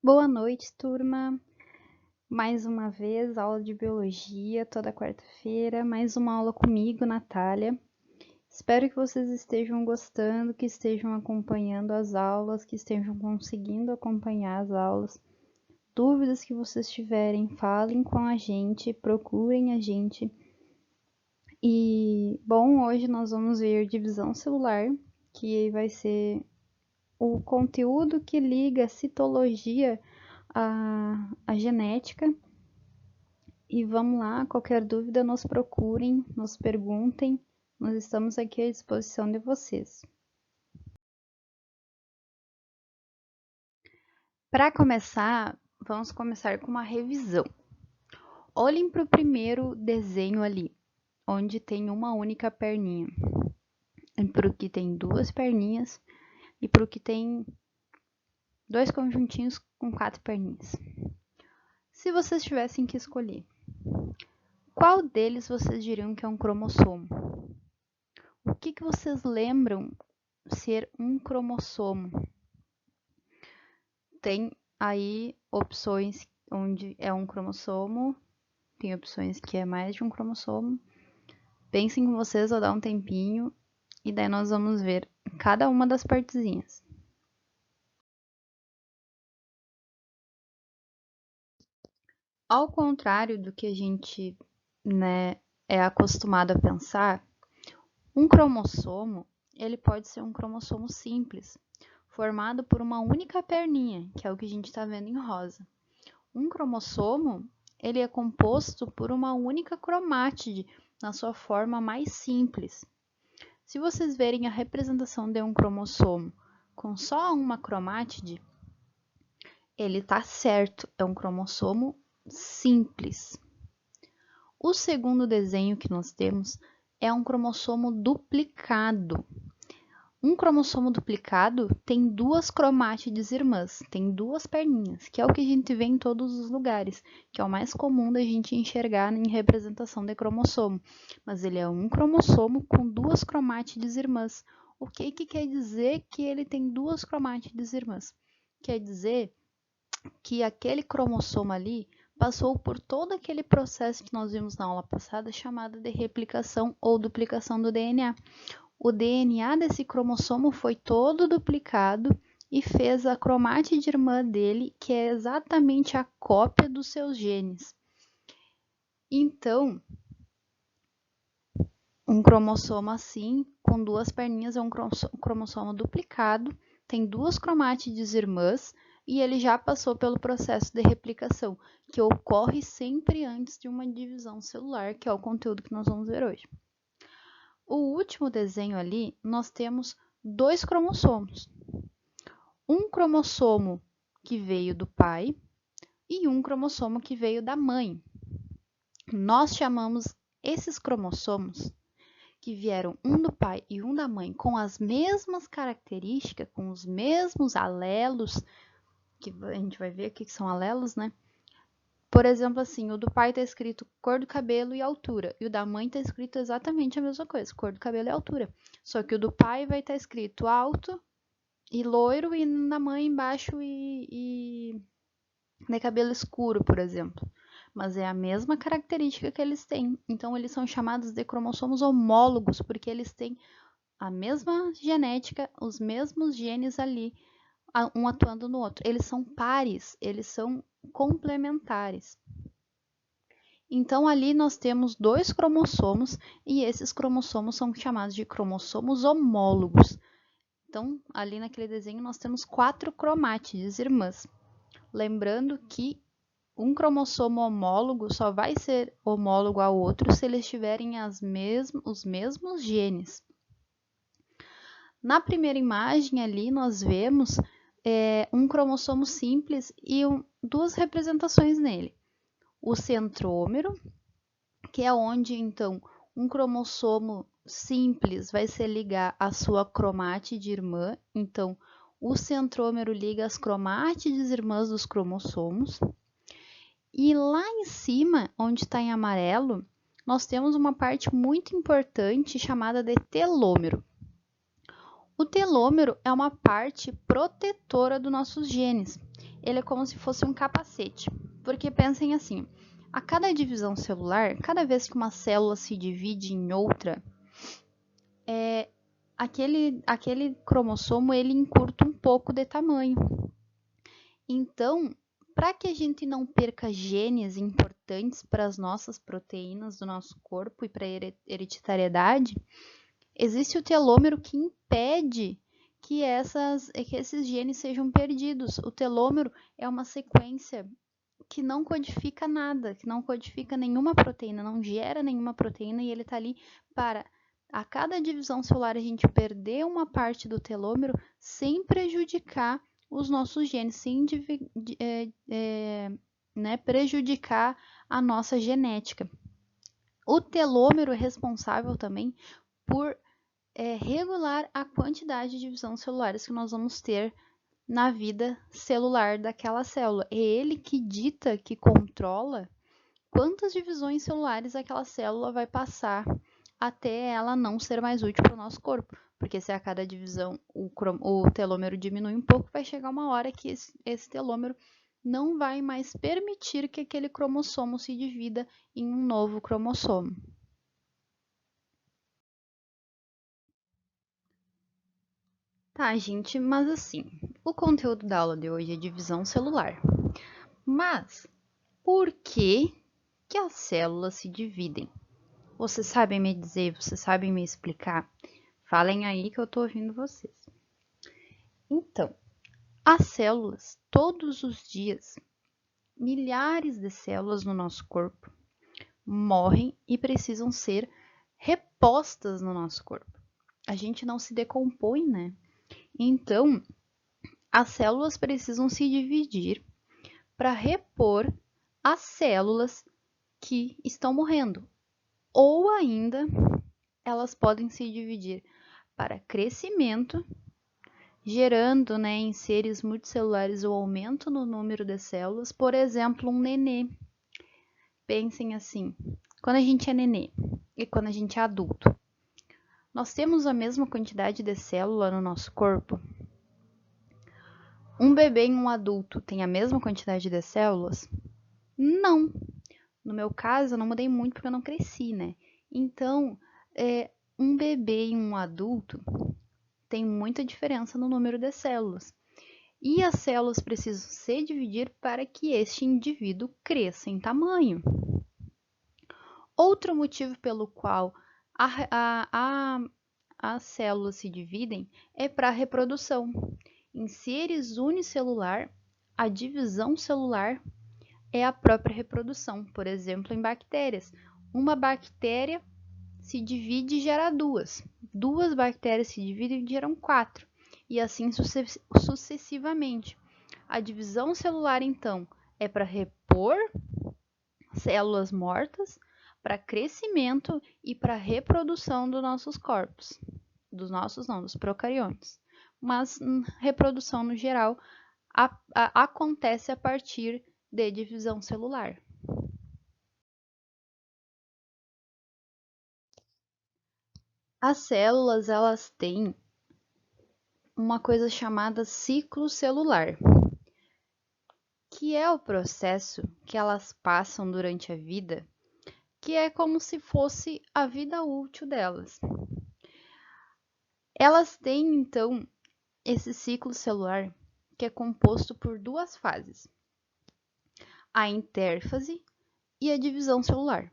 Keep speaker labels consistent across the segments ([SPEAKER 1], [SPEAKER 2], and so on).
[SPEAKER 1] Boa noite, turma. Mais uma vez, aula de biologia, toda quarta-feira. Mais uma aula comigo, Natália. Espero que vocês estejam gostando, que estejam acompanhando as aulas, que estejam conseguindo acompanhar as aulas. Dúvidas que vocês tiverem, falem com a gente, procurem a gente. E, bom, hoje nós vamos ver divisão celular, que vai ser o conteúdo que liga a citologia à genética. E vamos lá, qualquer dúvida nos procurem, nos perguntem, nós estamos aqui à disposição de vocês. Para começar, vamos começar com uma revisão. Olhem para o primeiro desenho ali, onde tem uma única perninha. E para o que tem duas perninhas e para o que tem dois conjuntinhos com 4 perninhas. Se vocês tivessem que escolher, qual deles vocês diriam que é um cromossomo? O que vocês lembram ser um cromossomo? Tem aí opções onde é um cromossomo, tem opções que é mais de um cromossomo. Pensem com vocês, vou dar um tempinho e daí nós vamos ver cada uma das partezinhas. Ao contrário do que a gente é acostumado a pensar, um cromossomo ele pode ser um cromossomo simples, formado por uma única perninha, que é o que a gente está vendo em rosa. Um cromossomo ele é composto por uma única cromátide na sua forma mais simples. Se vocês verem a representação de um cromossomo com só uma cromátide, ele está certo, é um cromossomo simples. O segundo desenho que nós temos é um cromossomo duplicado. Um cromossomo duplicado tem duas cromátides irmãs, tem duas perninhas, que é o que a gente vê em todos os lugares, que é o mais comum da gente enxergar em representação de cromossomo. Mas ele é um cromossomo com duas cromátides irmãs. O que quer dizer que ele tem duas cromátides irmãs? Quer dizer que aquele cromossomo ali passou por todo aquele processo que nós vimos na aula passada, chamado de replicação ou duplicação do DNA. O DNA desse cromossomo foi todo duplicado e fez a cromátide irmã dele, que é exatamente a cópia dos seus genes. Então, um cromossomo assim, com duas perninhas, é um cromossomo duplicado, tem duas cromátides irmãs e ele já passou pelo processo de replicação, que ocorre sempre antes de uma divisão celular, que é o conteúdo que nós vamos ver hoje. O último desenho ali, nós temos dois cromossomos. Um cromossomo que veio do pai e um cromossomo que veio da mãe. Nós chamamos esses cromossomos que vieram um do pai e um da mãe com as mesmas características, com os mesmos alelos, que a gente vai ver aqui que são alelos, né? Por exemplo, assim, o do pai está escrito cor do cabelo e altura, e o da mãe está escrito exatamente a mesma coisa, cor do cabelo e altura. Só que o do pai vai estar escrito alto e loiro, e na mãe embaixo e de cabelo escuro, por exemplo. Mas é a mesma característica que eles têm. Então, eles são chamados de cromossomos homólogos, porque eles têm a mesma genética, os mesmos genes ali, um atuando no outro. Eles são pares, eles são complementares. Então, ali nós temos dois cromossomos e esses cromossomos são chamados de cromossomos homólogos. Então, ali naquele desenho nós temos 4 cromátides irmãs. Lembrando que um cromossomo homólogo só vai ser homólogo ao outro se eles tiverem os mesmos genes. Na primeira imagem ali nós vemos um cromossomo simples e duas representações nele. O centrômero, que é onde então um cromossomo simples vai se ligar à sua cromátide irmã. Então, o centrômero liga as cromátides irmãs dos cromossomos. E lá em cima, onde está em amarelo, nós temos uma parte muito importante chamada de telômero. O telômero é uma parte protetora dos nossos genes. ele é como se fosse um capacete. Porque pensem assim, a cada divisão celular, cada vez que uma célula se divide em outra, aquele cromossomo ele encurta um pouco de tamanho. Então, para que a gente não perca genes importantes para as nossas proteínas do nosso corpo e para a hereditariedade, existe o telômero que impede que esses genes sejam perdidos. O telômero é uma sequência que não codifica nada, que não codifica nenhuma proteína, não gera nenhuma proteína e ele está ali para a cada divisão celular a gente perder uma parte do telômero sem prejudicar os nossos genes, sem prejudicar a nossa genética. O telômero é responsável também por regular a quantidade de divisões celulares que nós vamos ter na vida celular daquela célula. É ele que dita, que controla quantas divisões celulares aquela célula vai passar até ela não ser mais útil para o nosso corpo. Porque se a cada divisão o telômero diminui um pouco, vai chegar uma hora que esse telômero não vai mais permitir que aquele cromossomo se divida em um novo cromossomo. Tá, gente, mas assim, o conteúdo da aula de hoje é divisão celular. Mas por que as células se dividem? Vocês sabem me dizer, vocês sabem me explicar? Falem aí que eu tô ouvindo vocês. Então, as células, todos os dias, milhares de células no nosso corpo morrem e precisam ser repostas no nosso corpo. A gente não se decompõe, né? Então, as células precisam se dividir para repor as células que estão morrendo. Ou ainda, elas podem se dividir para crescimento, gerando, em seres multicelulares o aumento no número de células. Por exemplo, um nenê. Pensem assim, quando a gente é nenê e quando a gente é adulto, nós temos a mesma quantidade de célula no nosso corpo? Um bebê e um adulto têm a mesma quantidade de células? Não. No meu caso, eu não mudei muito porque eu não cresci, né? Então, um bebê e um adulto tem muita diferença no número de células. E as células precisam se dividir para que este indivíduo cresça em tamanho. Outro motivo pelo qual as células se dividem é para a reprodução. Em seres unicelular, a divisão celular é a própria reprodução. Por exemplo, em bactérias. Uma bactéria se divide e gera duas. Duas bactérias se dividem e geram 4. E assim sucessivamente. A divisão celular, então, é para repor células mortas, para crescimento e para reprodução dos nossos corpos. Dos nossos não, dos procariontes. Mas reprodução no geral acontece a partir de divisão celular. As células, elas têm uma coisa chamada ciclo celular, que é o processo que elas passam durante a vida, que é como se fosse a vida útil delas. Elas têm, então, esse ciclo celular que é composto por duas fases, a intérfase e a divisão celular.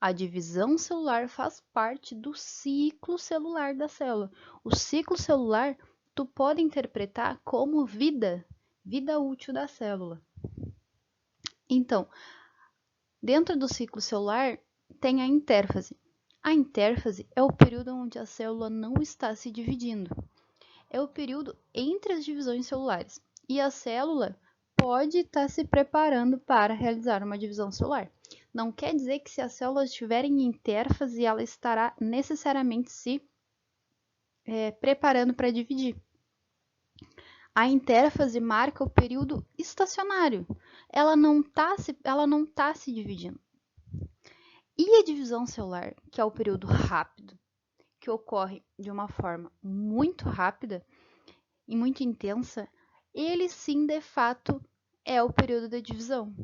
[SPEAKER 1] A divisão celular faz parte do ciclo celular da célula. O ciclo celular tu pode interpretar como vida útil da célula. Então, dentro do ciclo celular tem a intérfase. A intérfase é o período onde a célula não está se dividindo. É o período entre as divisões celulares. E a célula pode estar se preparando para realizar uma divisão celular. Não quer dizer que se a célula estiver em intérfase, ela estará necessariamente se preparando para dividir. A intérfase marca o período estacionário. Ela não está se dividindo. E a divisão celular, que é o período rápido, que ocorre de uma forma muito rápida e muito intensa, ele sim, de fato, é o período de divisão.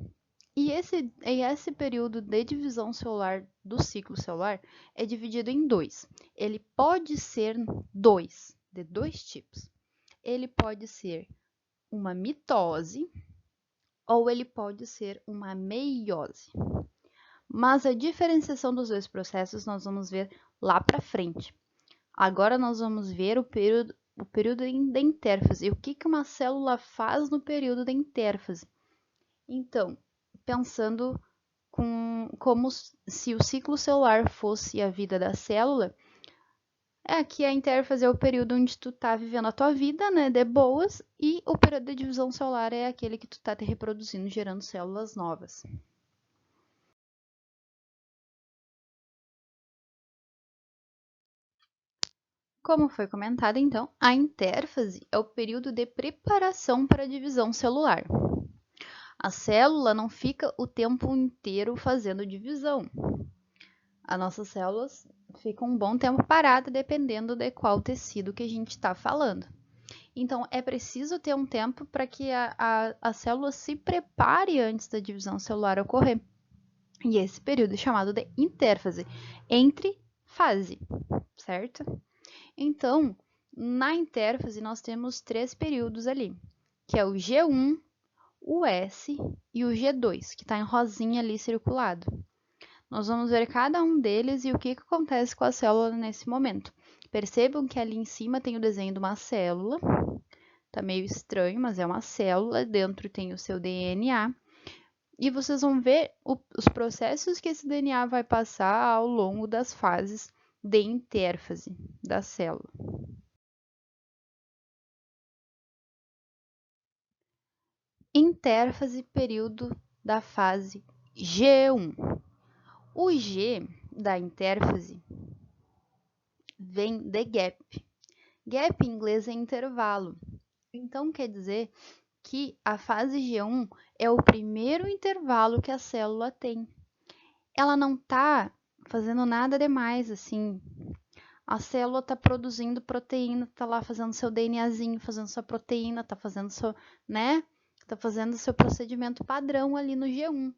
[SPEAKER 1] E esse período de divisão celular do ciclo celular é dividido em dois. Ele pode ser de dois tipos. Ele pode ser uma mitose ou ele pode ser uma meiose. Mas a diferenciação dos dois processos nós vamos ver lá para frente. Agora nós vamos ver o período da intérfase. E o que uma célula faz no período da intérfase? Então, pensando como se o ciclo celular fosse a vida da célula, que a intérfase é o período onde tu tá vivendo a tua vida, né, de boas, e o período de divisão celular é aquele que tu tá te reproduzindo, gerando células novas. Como foi comentado, então, a intérfase é o período de preparação para a divisão celular. A célula não fica o tempo inteiro fazendo divisão. As nossas células ficam um bom tempo paradas, dependendo de qual tecido que a gente está falando. Então, é preciso ter um tempo para que a célula se prepare antes da divisão celular ocorrer. E esse período é chamado de intérfase, entre fase, certo? Então, na intérfase, nós temos 3 períodos ali, que é o G1, o S e o G2, que está em rosinha ali circulado. Nós vamos ver cada um deles e o que acontece com a célula nesse momento. Percebam que ali em cima tem o desenho de uma célula. Tá meio estranho, mas é uma célula. Dentro tem o seu DNA. E vocês vão ver os processos que esse DNA vai passar ao longo das fases de intérfase da célula. Intérfase, período da fase G1. O G da intérfase vem de gap. Gap em inglês é intervalo. Então, quer dizer que a fase G1 é o primeiro intervalo que a célula tem. Ela não está fazendo nada demais, assim. A célula está produzindo proteína, está lá fazendo seu DNAzinho, fazendo sua proteína, está fazendo seu, né? Tá fazendo seu procedimento padrão ali no G1.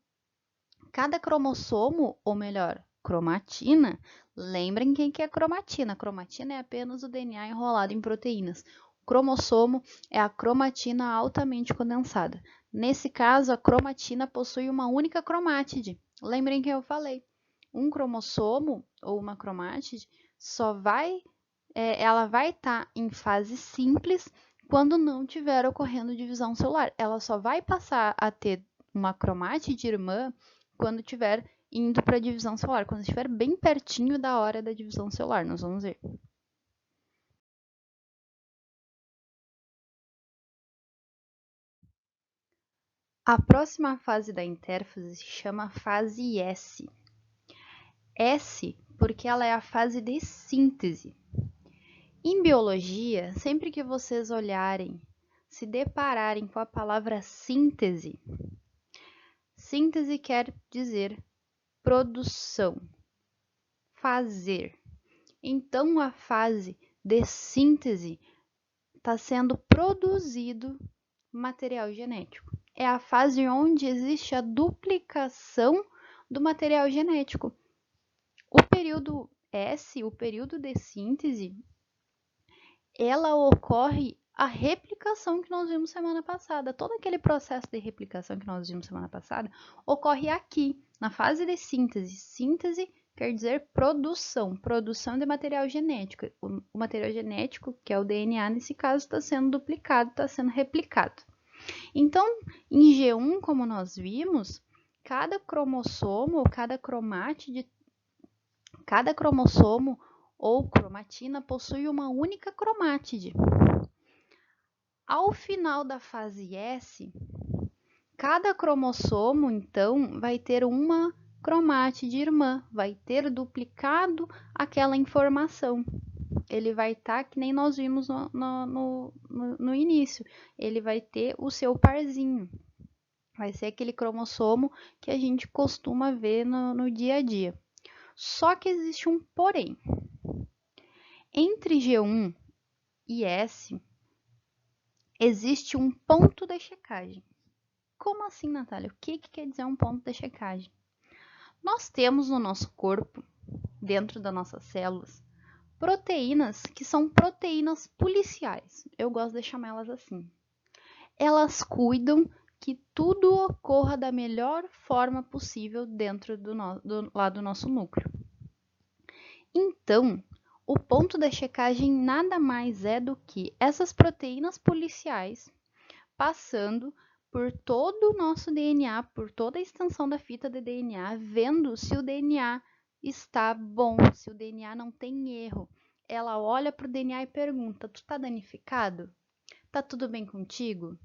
[SPEAKER 1] Cada cromossomo, ou melhor, cromatina, lembrem quem que é cromatina. Cromatina é apenas o DNA enrolado em proteínas. O cromossomo é a cromatina altamente condensada. Nesse caso, a cromatina possui uma única cromátide. Lembrem que eu falei. Um cromossomo ou uma cromátide ela vai estar em fase simples quando não tiver ocorrendo divisão celular. Ela só vai passar a ter uma cromátide irmã quando estiver indo para a divisão celular, quando estiver bem pertinho da hora da divisão celular, nós vamos ver. A próxima fase da intérfase se chama fase S. S porque ela é a fase de síntese. Em biologia, sempre que vocês olharem, se depararem com a palavra síntese, síntese quer dizer produção, fazer. Então, a fase de síntese está sendo produzido material genético. É a fase onde existe a duplicação do material genético. O período S, o período de síntese, ela ocorre a replicação que nós vimos semana passada. Todo aquele processo de replicação que nós vimos semana passada ocorre aqui, na fase de síntese. Síntese quer dizer produção, produção de material genético. O material genético, que é o DNA, nesse caso, está sendo duplicado, está sendo replicado. Então, em G1, como nós vimos, cada cromossomo ou cada cromátide, cada cromossomo ou cromatina possui uma única cromátide. Ao final da fase S, cada cromossomo, então, vai ter uma cromátide irmã, vai ter duplicado aquela informação. Ele vai estar, que nem nós vimos no início, ele vai ter o seu parzinho. Vai ser aquele cromossomo que a gente costuma ver no dia a dia. Só que existe um porém. Entre G1 e S, existe um ponto de checagem. Como assim, Natália? O que quer dizer um ponto de checagem? Nós temos no nosso corpo, dentro das nossas células, proteínas que são proteínas policiais. Eu gosto de chamá-las assim. Elas cuidam que tudo ocorra da melhor forma possível dentro lá do nosso núcleo. Então, o ponto da checagem nada mais é do que essas proteínas policiais passando por todo o nosso DNA, por toda a extensão da fita de DNA, vendo se o DNA está bom, se o DNA não tem erro. Ela olha para o DNA e pergunta: tu está danificado? Tá tudo bem contigo?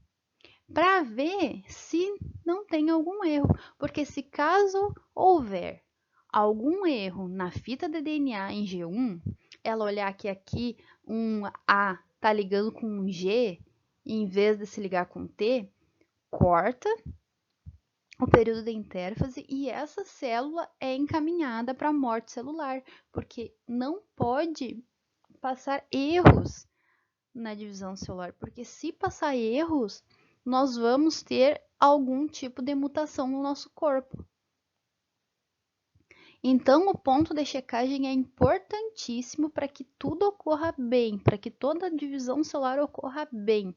[SPEAKER 1] Para ver se não tem algum erro, porque se caso houver algum erro na fita de DNA em G1, ela olhar que aqui um A tá ligando com um G, em vez de se ligar com T, corta o período de intérfase e essa célula é encaminhada para a morte celular, porque não pode passar erros na divisão celular, porque se passar erros, nós vamos ter algum tipo de mutação no nosso corpo. Então, o ponto de checagem é importantíssimo para que tudo ocorra bem, para que toda a divisão celular ocorra bem.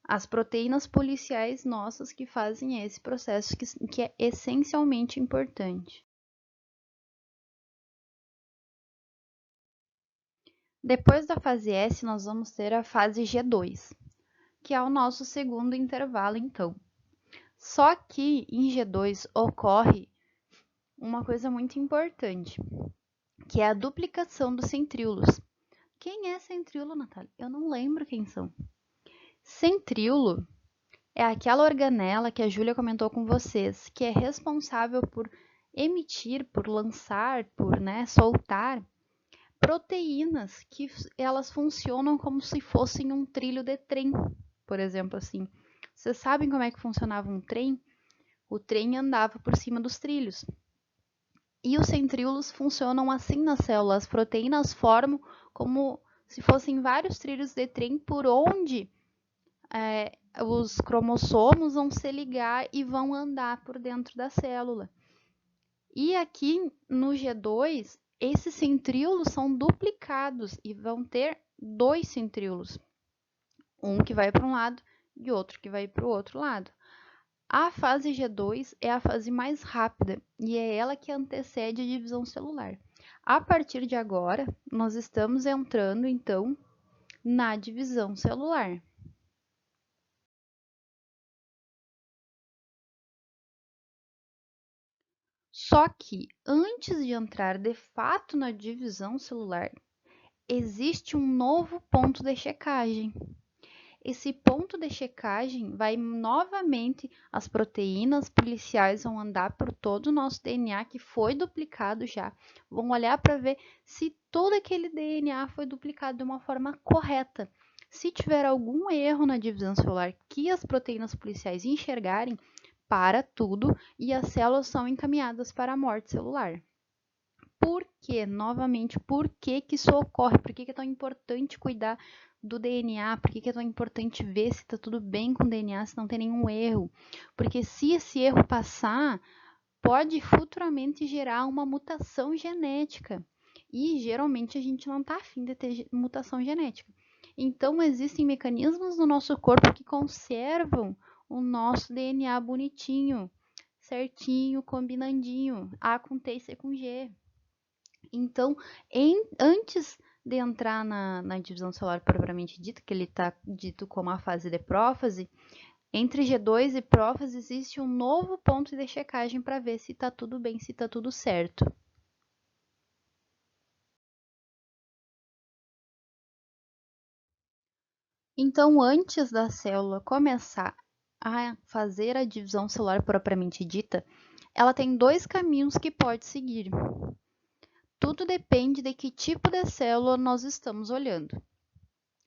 [SPEAKER 1] As proteínas policiais nossas que fazem esse processo que é essencialmente importante. Depois da fase S, nós vamos ter a fase G2, que é o nosso segundo intervalo, então. Só que em G2 ocorre uma coisa muito importante, que é a duplicação dos centríolos. Quem é centríolo, Natália? Eu não lembro quem são. Centríolo é aquela organela que a Júlia comentou com vocês, que é responsável por emitir, por lançar, por soltar proteínas que elas funcionam como se fossem um trilho de trem, por exemplo, assim. Vocês sabem como é que funcionava um trem? O trem andava por cima dos trilhos. E os centríolos funcionam assim na célula. As proteínas formam como se fossem vários trilhos de trem por onde os cromossomos vão se ligar e vão andar por dentro da célula. E aqui no G2, esses centríolos são duplicados e vão ter dois centríolos. Um que vai para um lado e outro que vai para o outro lado. A fase G2 é a fase mais rápida e é ela que antecede a divisão celular. A partir de agora, nós estamos entrando, então, na divisão celular. Só que, antes de entrar de fato na divisão celular, existe um novo ponto de checagem. Esse ponto de checagem vai novamente, as proteínas policiais vão andar por todo o nosso DNA que foi duplicado já, vão olhar para ver se todo aquele DNA foi duplicado de uma forma correta. Se tiver algum erro na divisão celular que as proteínas policiais enxergarem, para tudo e as células são encaminhadas para a morte celular. Por quê? Novamente, por que isso ocorre? Por que é tão importante cuidar do DNA? Por que é tão importante ver se está tudo bem com o DNA, se não tem nenhum erro? Porque se esse erro passar, pode futuramente gerar uma mutação genética. E geralmente a gente não está afim de ter mutação genética. Então, existem mecanismos no nosso corpo que conservam o nosso DNA bonitinho, certinho, combinandinho, A com T e C com G. Então, antes de entrar na divisão celular propriamente dita, que ele está dito como a fase de prófase, entre G2 e prófase existe um novo ponto de checagem para ver se está tudo bem, se está tudo certo. Então, antes da célula começar a fazer a divisão celular propriamente dita, ela tem dois caminhos que pode seguir. Tudo depende de que tipo de célula nós estamos olhando.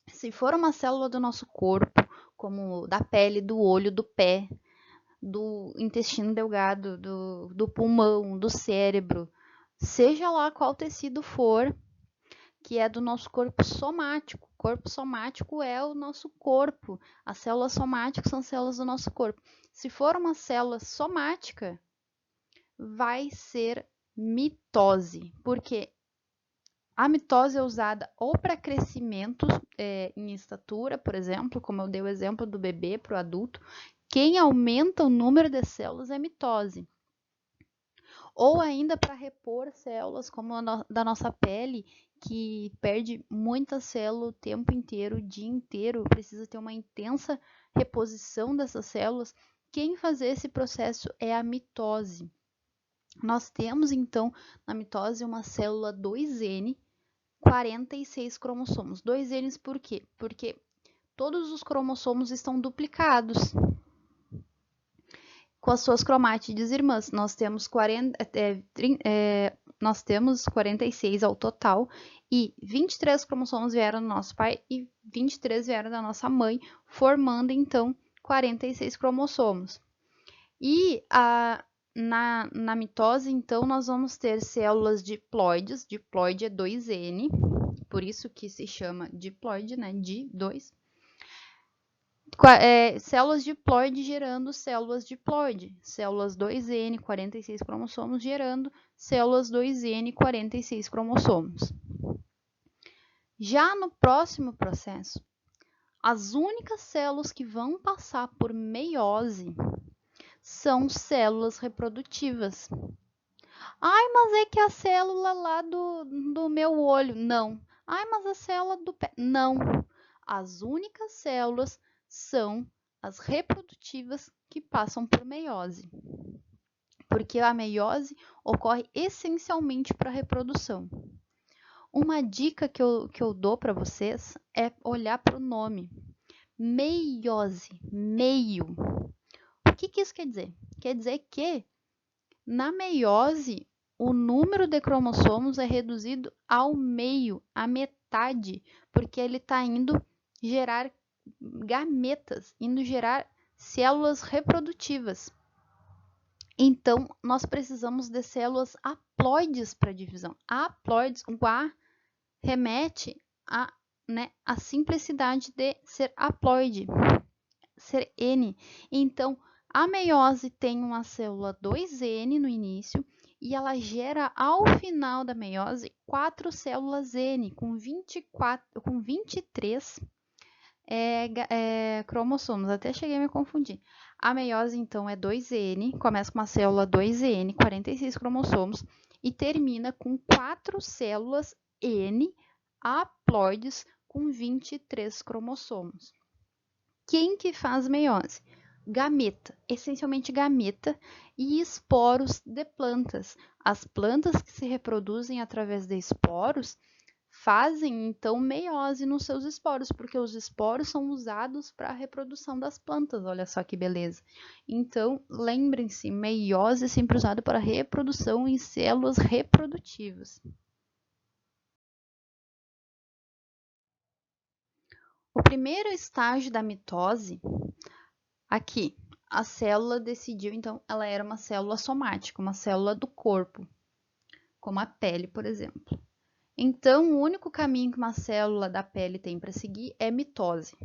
[SPEAKER 1] Se for uma célula do nosso corpo, como da pele, do olho, do pé, do intestino delgado, do pulmão, do cérebro, seja lá qual tecido for, que é do nosso corpo somático. O corpo somático é o nosso corpo. As células somáticas são células do nosso corpo. Se for uma célula somática, vai ser mitose, porque a mitose é usada ou para crescimento em estatura, por exemplo, como eu dei o exemplo do bebê para o adulto. Quem aumenta o número de células é mitose. Ou ainda para repor células, como da nossa pele, que perde muita célula o tempo inteiro, o dia inteiro, precisa ter uma intensa reposição dessas células. Quem faz esse processo é a mitose. Nós temos, então, na mitose uma célula 2N, 46 cromossomos. 2Ns por quê? Porque todos os cromossomos estão duplicados com as suas cromátides irmãs. Nós temos 46 ao total e 23 cromossomos vieram do nosso pai e 23 vieram da nossa mãe, formando então 46 cromossomos. E na mitose, então, nós vamos ter células diploides. Diploide é 2N, por isso que se chama diploide, né? Di, 2. Células diploide gerando células diploide. Células 2N, 46 cromossomos, gerando células 2N, 46 cromossomos. Já no próximo processo, as únicas células que vão passar por meiose são células reprodutivas. Ai, mas é que a célula lá do meu olho. Não. Ai, mas a célula do pé. Não. As únicas células são as reprodutivas que passam por meiose. Porque a meiose ocorre essencialmente para a reprodução. Uma dica que eu dou para vocês é olhar para o nome. Meiose, meio. O que isso quer dizer? Quer dizer que na meiose, o número de cromossomos é reduzido ao meio, à metade, porque ele está indo gerar gametas, indo gerar células reprodutivas. Então, nós precisamos de células haploides para divisão. Haploides, o A remete a simplicidade de ser haploide, ser N. Então, a meiose tem uma célula 2N no início e ela gera ao final da meiose 4 células N com 23 cromossomos. Até cheguei a me confundir. A meiose, então, é 2N, começa com uma célula 2N, 46 cromossomos, e termina com 4 células N haploides com 23 cromossomos. Quem que faz meiose? Gameta, essencialmente gameta e esporos de plantas. As plantas que se reproduzem através de esporos fazem então meiose nos seus esporos, porque os esporos são usados para a reprodução das plantas. Olha só que beleza. Então, lembrem-se, meiose é sempre usado para reprodução em células reprodutivas. O primeiro estágio da mitose, aqui, a célula decidiu, então, ela era uma célula somática, uma célula do corpo, como a pele, por exemplo. Então, o único caminho que uma célula da pele tem para seguir é mitose.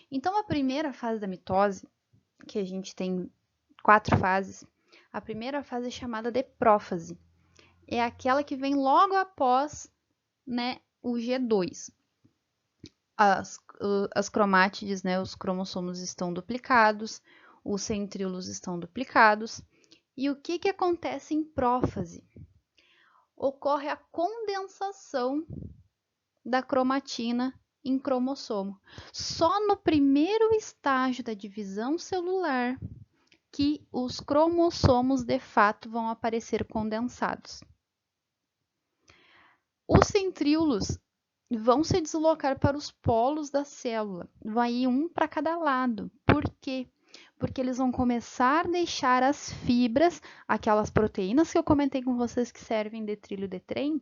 [SPEAKER 1] Então, a primeira fase da mitose, que a gente tem 4 fases, a primeira fase é chamada de prófase. É aquela que vem logo após, né, o G2. As cromátides, né, os cromossomos estão duplicados, os centríolos estão duplicados. E o que acontece em prófase? Ocorre a condensação da cromatina em cromossomo. Só no primeiro estágio da divisão celular que os cromossomos de fato vão aparecer condensados. Os centríolos vão se deslocar para os polos da célula, vai ir um para cada lado. Por quê? Porque eles vão começar a deixar as fibras, aquelas proteínas que eu comentei com vocês que servem de trilho de trem,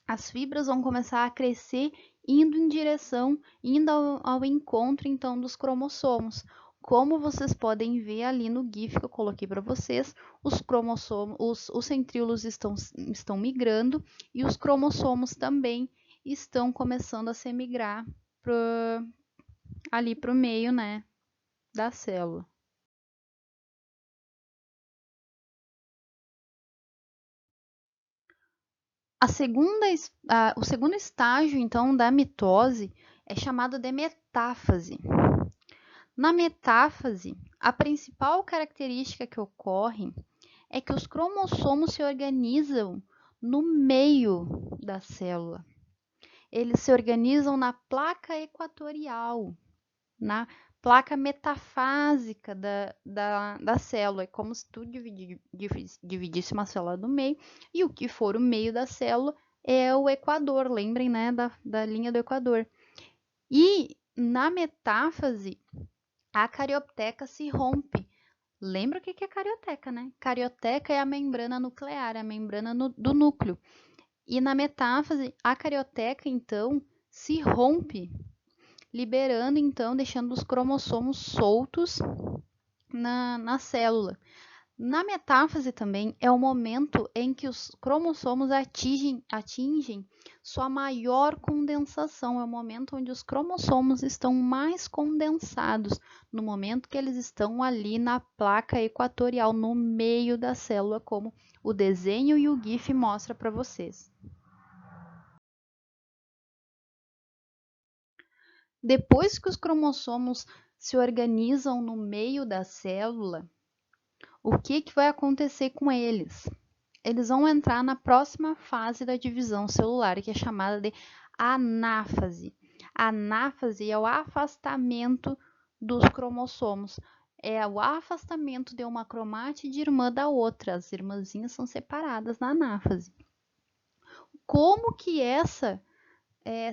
[SPEAKER 1] as fibras vão começar a crescer indo em direção, indo ao encontro então dos cromossomos. Como vocês podem ver ali no GIF que eu coloquei para vocês, os cromossomos, os centríolos estão migrando e os cromossomos também estão começando a se migrar ali para o meio, né, da célula. O segundo estágio, então, da mitose é chamado de metáfase. Na metáfase, a principal característica que ocorre é que os cromossomos se organizam no meio da célula. Eles se organizam na placa equatorial, na placa metafásica da célula. É como se tu dividisse uma célula no meio, e o que for o meio da célula é o equador. Lembrem, né, da linha do equador. E na metáfase, a carioteca se rompe. Lembra o que é carioteca, né? Carioteca é a membrana nuclear, a membrana do núcleo. E na metáfase, a carioteca, então, se rompe, liberando, então, deixando os cromossomos soltos na célula. Na metáfase também é o momento em que os cromossomos atingem sua maior condensação, é o momento onde os cromossomos estão mais condensados, no momento que eles estão ali na placa equatorial, no meio da célula, como o desenho e o GIF mostra para vocês. Depois que os cromossomos se organizam no meio da célula, o que vai acontecer com eles? Eles vão entrar na próxima fase da divisão celular, que é chamada de anáfase. A anáfase é o afastamento dos cromossomos. É o afastamento de uma cromátide irmã da outra. As irmãzinhas são separadas na anáfase. Como que essa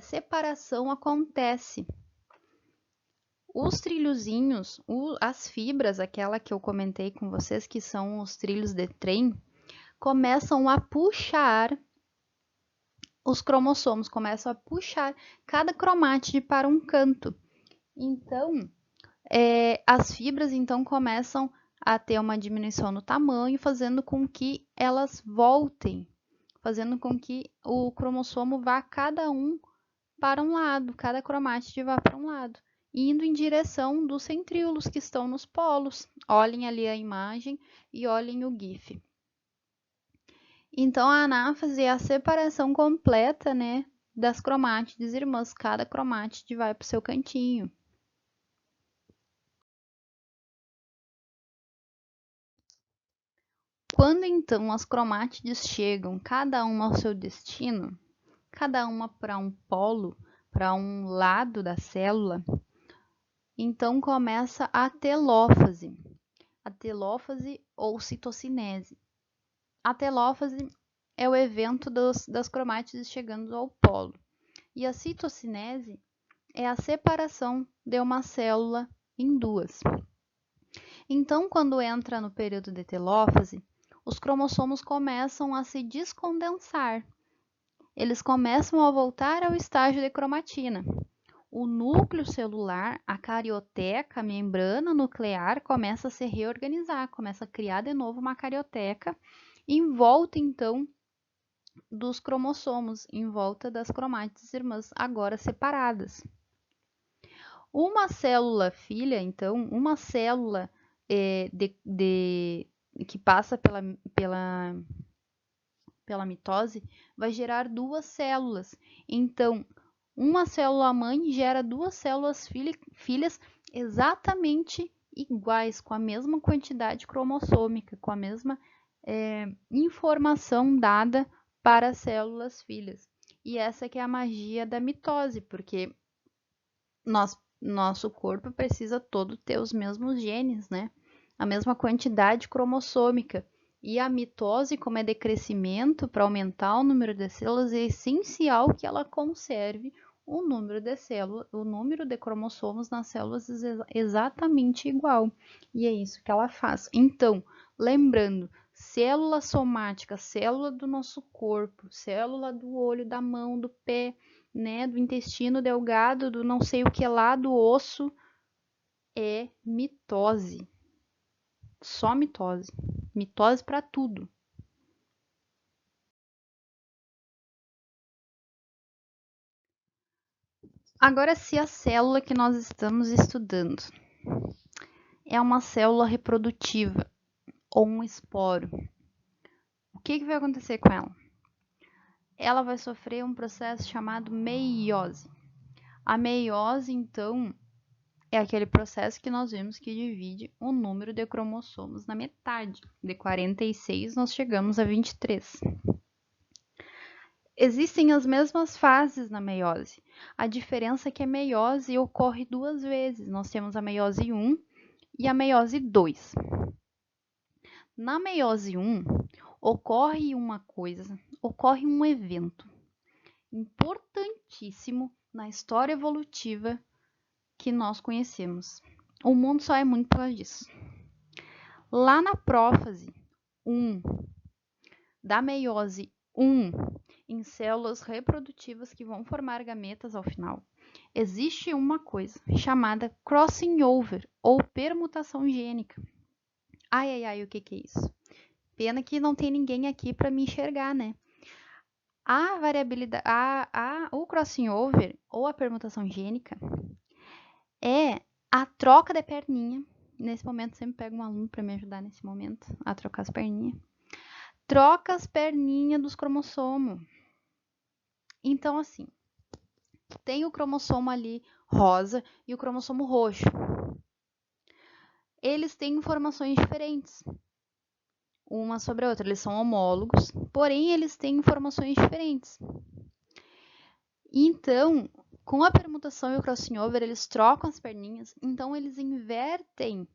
[SPEAKER 1] separação acontece? Os trilhozinhos, as fibras, aquela que eu comentei com vocês, que são os trilhos de trem, começam a puxar os cromossomos, começam a puxar cada cromátide para um canto. Então, as fibras então começam a ter uma diminuição no tamanho, fazendo com que elas voltem, fazendo com que o cromossomo vá cada um para um lado, cada cromátide vá para um lado, indo em direção dos centríolos que estão nos polos. Olhem ali a imagem e olhem o GIF. Então, a anáfase é a separação completa, né, das cromátides irmãs. Cada cromátide vai para o seu cantinho. Quando então as cromátides chegam, cada uma ao seu destino, cada uma para um polo, para um lado da célula, então começa a telófase. A telófase ou citocinese. A telófase é o evento das cromátides chegando ao polo. E a citocinese é a separação de uma célula em duas. Então, quando entra no período de telófase, os cromossomos começam a se descondensar. Eles começam a voltar ao estágio de cromatina. O núcleo celular, a carioteca, a membrana nuclear, começa a se reorganizar, começa a criar de novo uma carioteca em volta, então, dos cromossomos, em volta das cromátides irmãs, agora separadas. Uma célula filha, então, uma célula que passa pela mitose, vai gerar duas células. Então, uma célula mãe gera duas células filhas exatamente iguais, com a mesma quantidade cromossômica, com a mesma informação dada para as células filhas. E essa que é a magia da mitose, porque nosso corpo precisa todo ter os mesmos genes, né? A mesma quantidade cromossômica. E a mitose, como é de crescimento, para aumentar o número de células, é essencial que ela conserve o número de células, o número de cromossomos nas células exatamente igual. E é isso que ela faz. Então, lembrando, célula somática, célula do nosso corpo, célula do olho, da mão, do pé, né, do intestino delgado, do não sei o que lá, do osso, é mitose. Só mitose. Mitose para tudo. Agora, se a célula que nós estamos estudando é uma célula reprodutiva ou um esporo, o que vai acontecer com ela? Ela vai sofrer um processo chamado meiose. A meiose, então, é aquele processo que nós vimos que divide o número de cromossomos na metade. De 46, nós chegamos a 23. Existem as mesmas fases na meiose. A diferença é que a meiose ocorre duas vezes. Nós temos a meiose 1 e a meiose 2. Na meiose 1, ocorre um evento importantíssimo na história evolutiva que nós conhecemos. O mundo só é muito por causa disso. Lá na prófase 1 da meiose 1, em células reprodutivas que vão formar gametas ao final, existe uma coisa chamada crossing over ou permutação gênica. Ai, o que é isso? Pena que não tem ninguém aqui para me enxergar, né? A variabilidade, o crossing over ou a permutação gênica é a troca de perninha. Nesse momento, sempre pego um aluno para me ajudar nesse momento a trocar as perninhas. Troca as perninhas dos cromossomos. Então, assim, tem o cromossomo ali rosa e o cromossomo roxo. Eles têm informações diferentes, uma sobre a outra. Eles são homólogos, porém eles têm informações diferentes. Então, com a permutação e o crossing over, eles trocam as perninhas, então eles invertem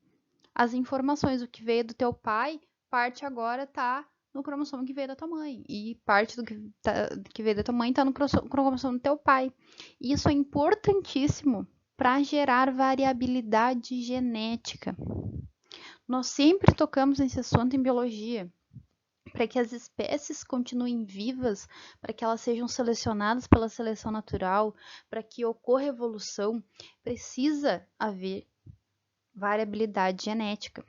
[SPEAKER 1] as informações. O que veio do teu pai, parte agora tá no cromossomo que veio da tua mãe. E parte do que veio da tua mãe tá no cromossomo do teu pai. Isso é importantíssimo para gerar variabilidade genética. Nós sempre tocamos nesse assunto em biologia. Para que as espécies continuem vivas, para que elas sejam selecionadas pela seleção natural, para que ocorra evolução, precisa haver variabilidade genética.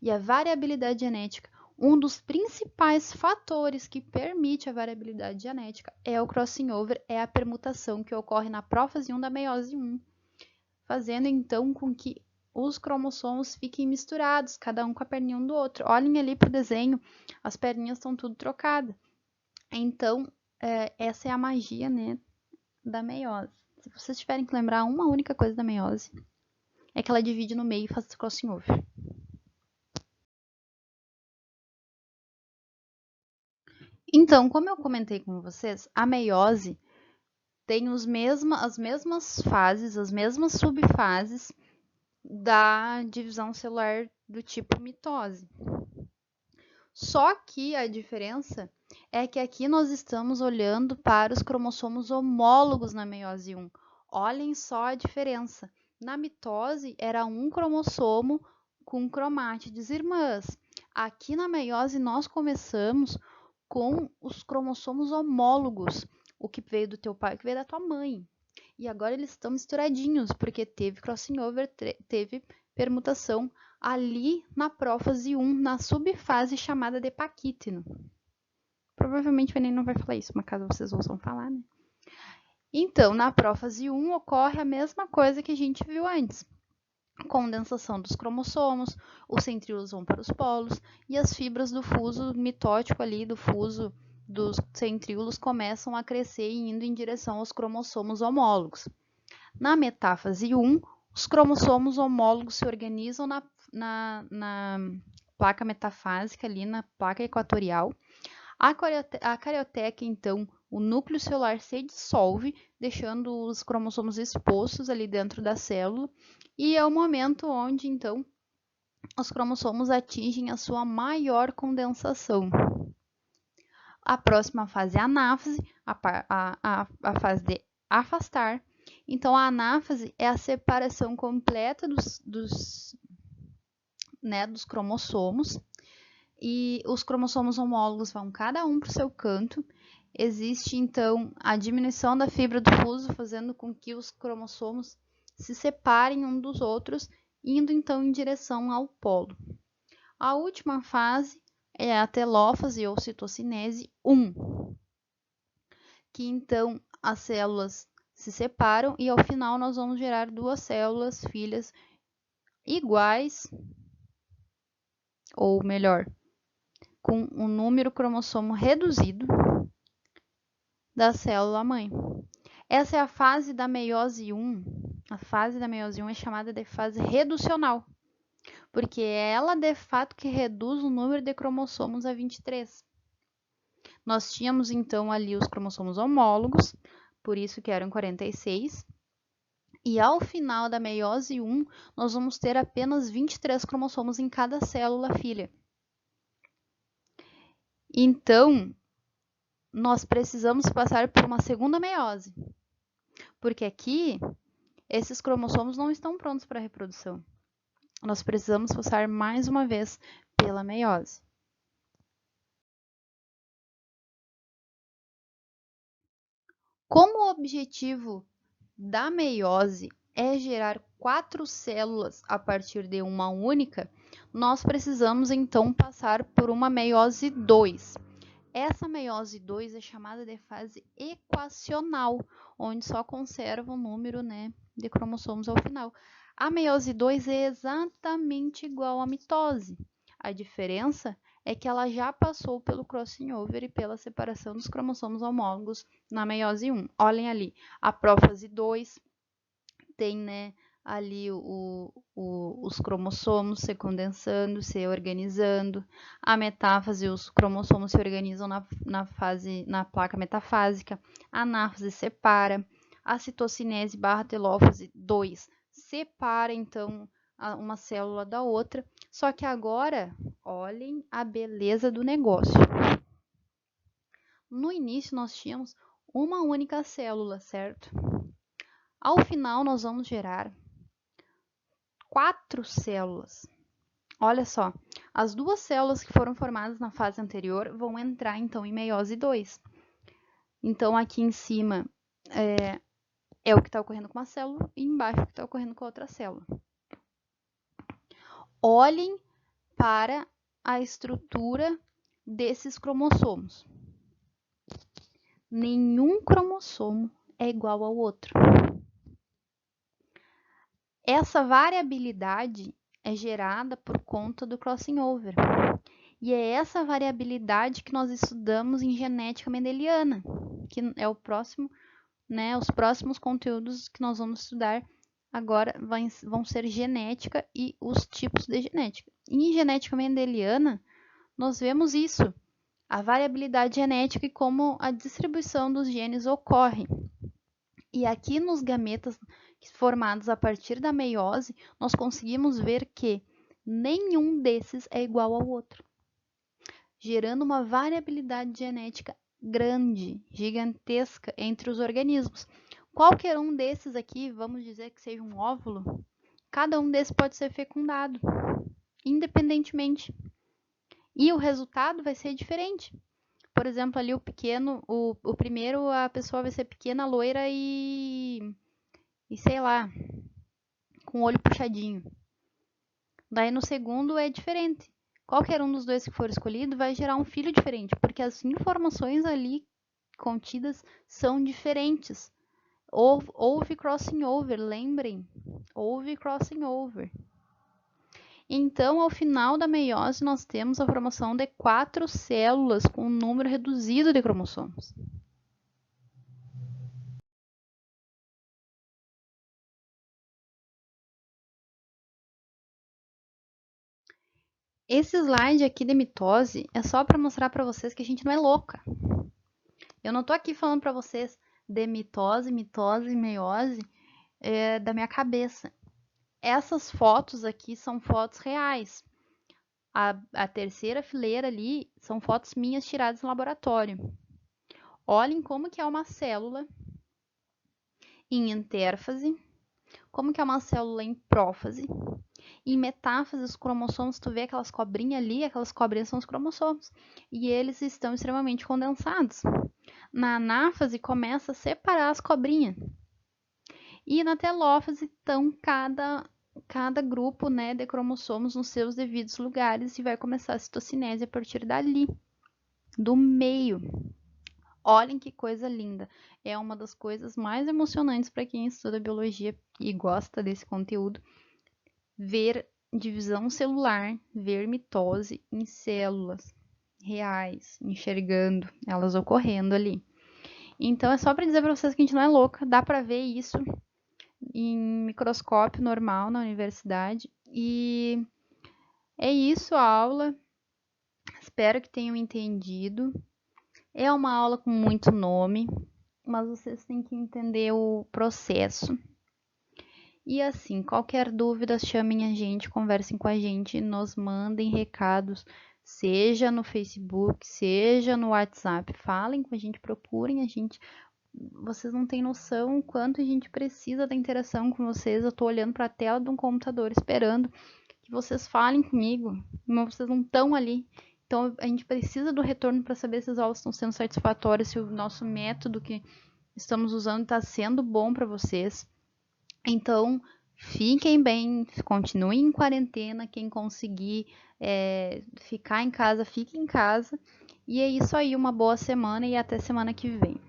[SPEAKER 1] E a variabilidade genética, um dos principais fatores que permite a variabilidade genética é o crossing over, é a permutação que ocorre na prófase 1 da meiose 1, fazendo então com que os cromossomos fiquem misturados, cada um com a perninha um do outro. Olhem ali para o desenho, as perninhas estão tudo trocadas. Então, essa é a magia, né, da meiose. Se vocês tiverem que lembrar uma única coisa da meiose, é que ela divide no meio e faz crossing over. Então, como eu comentei com vocês, a meiose tem as mesmas fases, as mesmas subfases da divisão celular do tipo mitose. Só que a diferença é que aqui nós estamos olhando para os cromossomos homólogos na meiose 1. Olhem só a diferença. Na mitose era um cromossomo com cromátides irmãs. Aqui na meiose nós começamos com os cromossomos homólogos, o que veio do teu pai, o que veio da tua mãe. E agora eles estão misturadinhos, porque teve crossing over, teve permutação ali na prófase 1, na subfase chamada de paquítino. Provavelmente o Enem não vai falar isso, mas caso vocês ouçam falar, né? Então, na prófase 1 ocorre a mesma coisa que a gente viu antes. Condensação dos cromossomos, os centríolos vão para os polos e as fibras do fuso mitótico ali, do fuso dos centríolos, começam a crescer e indo em direção aos cromossomos homólogos. Na metáfase 1, os cromossomos homólogos se organizam na placa metafásica, ali na placa equatorial. A carioteca, então, o núcleo celular se dissolve, deixando os cromossomos expostos ali dentro da célula, e é o momento onde, então, os cromossomos atingem a sua maior condensação. A próxima fase é a anáfase, a fase de afastar. Então, a anáfase é a separação completa dos cromossomos, e os cromossomos homólogos vão cada um para o seu canto. Existe, então, a diminuição da fibra do fuso, fazendo com que os cromossomos se separem um dos outros, indo, então, em direção ao polo. A última fase é a telófase ou citocinese 1, que, então, as células se separam e ao final nós vamos gerar duas células filhas iguais, ou melhor, com um número cromossomo reduzido da célula mãe. Essa é a fase da meiose 1. A fase da meiose 1 é chamada de fase reducional, porque é ela de fato que reduz o número de cromossomos a 23. Nós tínhamos então ali os cromossomos homólogos, por isso que eram 46. E ao final da meiose 1, nós vamos ter apenas 23 cromossomos em cada célula filha. Então, nós precisamos passar por uma segunda meiose, porque aqui esses cromossomos não estão prontos para a reprodução. Nós precisamos passar mais uma vez pela meiose. Como o objetivo da meiose é gerar 4 células a partir de uma única, nós precisamos então passar por uma meiose 2. Essa meiose 2 é chamada de fase equacional, onde só conserva o número, de cromossomos ao final. A meiose 2 é exatamente igual à mitose. A diferença é que ela já passou pelo crossing over e pela separação dos cromossomos homólogos na meiose 1. Olhem ali, a prófase 2 tem, ali os cromossomos se condensando, se organizando. A metáfase, os cromossomos se organizam na placa metafásica. A anáfase separa. A citocinese barra telófase 2 separa, então, uma célula da outra. Só que agora, olhem a beleza do negócio. No início, nós tínhamos uma única célula, certo? Ao final, nós vamos gerar 4 células. Olha só, as 2 células que foram formadas na fase anterior vão entrar, então, em meiose 2. Então, aqui em cima é o que está ocorrendo com uma célula e embaixo é o que está ocorrendo com a outra célula. Olhem para a estrutura desses cromossomos. Nenhum cromossomo é igual ao outro. Essa variabilidade é gerada por conta do crossing over. E é essa variabilidade que nós estudamos em genética mendeliana, que é o próximo, os próximos conteúdos que nós vamos estudar agora vão ser genética e os tipos de genética. Em genética mendeliana, nós vemos isso, a variabilidade genética e como a distribuição dos genes ocorre. E aqui nos gametas formados a partir da meiose, nós conseguimos ver que nenhum desses é igual ao outro, gerando uma variabilidade genética grande, gigantesca entre os organismos. Qualquer um desses aqui, vamos dizer que seja um óvulo, cada um desses pode ser fecundado, independentemente. E o resultado vai ser diferente. Por exemplo, ali o pequeno, o primeiro a pessoa vai ser pequena, loira e sei lá, com o olho puxadinho. Daí no segundo é diferente. Qualquer um dos dois que for escolhido vai gerar um filho diferente, porque as informações ali contidas são diferentes. Houve crossing over, lembrem, houve crossing over. Então, ao final da meiose, nós temos a formação de 4 células com um número reduzido de cromossomos. Esse slide aqui de mitose é só para mostrar para vocês que a gente não é louca. Eu não estou aqui falando para vocês de mitose, meiose da minha cabeça. Essas fotos aqui são fotos reais. A terceira fileira ali são fotos minhas tiradas no laboratório. Olhem como que é uma célula em intérfase, como que é uma célula em prófase. Em metáfase, os cromossomos, tu vê aquelas cobrinhas ali, aquelas cobrinhas são os cromossomos. E eles estão extremamente condensados. Na anáfase, começa a separar as cobrinhas. E na telófase, então, cada grupo de cromossomos nos seus devidos lugares e vai começar a citocinese a partir dali, do meio. Olhem que coisa linda. É uma das coisas mais emocionantes para quem estuda biologia e gosta desse conteúdo. Ver divisão celular, ver mitose em células reais, enxergando elas ocorrendo ali. Então é só para dizer para vocês que a gente não é louca, dá para ver isso em microscópio normal na universidade. E é isso a aula. Espero que tenham entendido. É uma aula com muito nome, mas vocês têm que entender o processo. E assim, qualquer dúvida, chamem a gente, conversem com a gente, nos mandem recados, seja no Facebook, seja no WhatsApp. Falem com a gente, procurem a gente. Vocês não têm noção o quanto a gente precisa da interação com vocês. Eu tô olhando para a tela de um computador esperando que vocês falem comigo, mas vocês não estão ali. Então a gente precisa do retorno para saber se as aulas estão sendo satisfatórias, se o nosso método que estamos usando está sendo bom para vocês. Então, fiquem bem, continuem em quarentena. Quem conseguir ficar em casa, fique em casa. E é isso aí, uma boa semana e até semana que vem.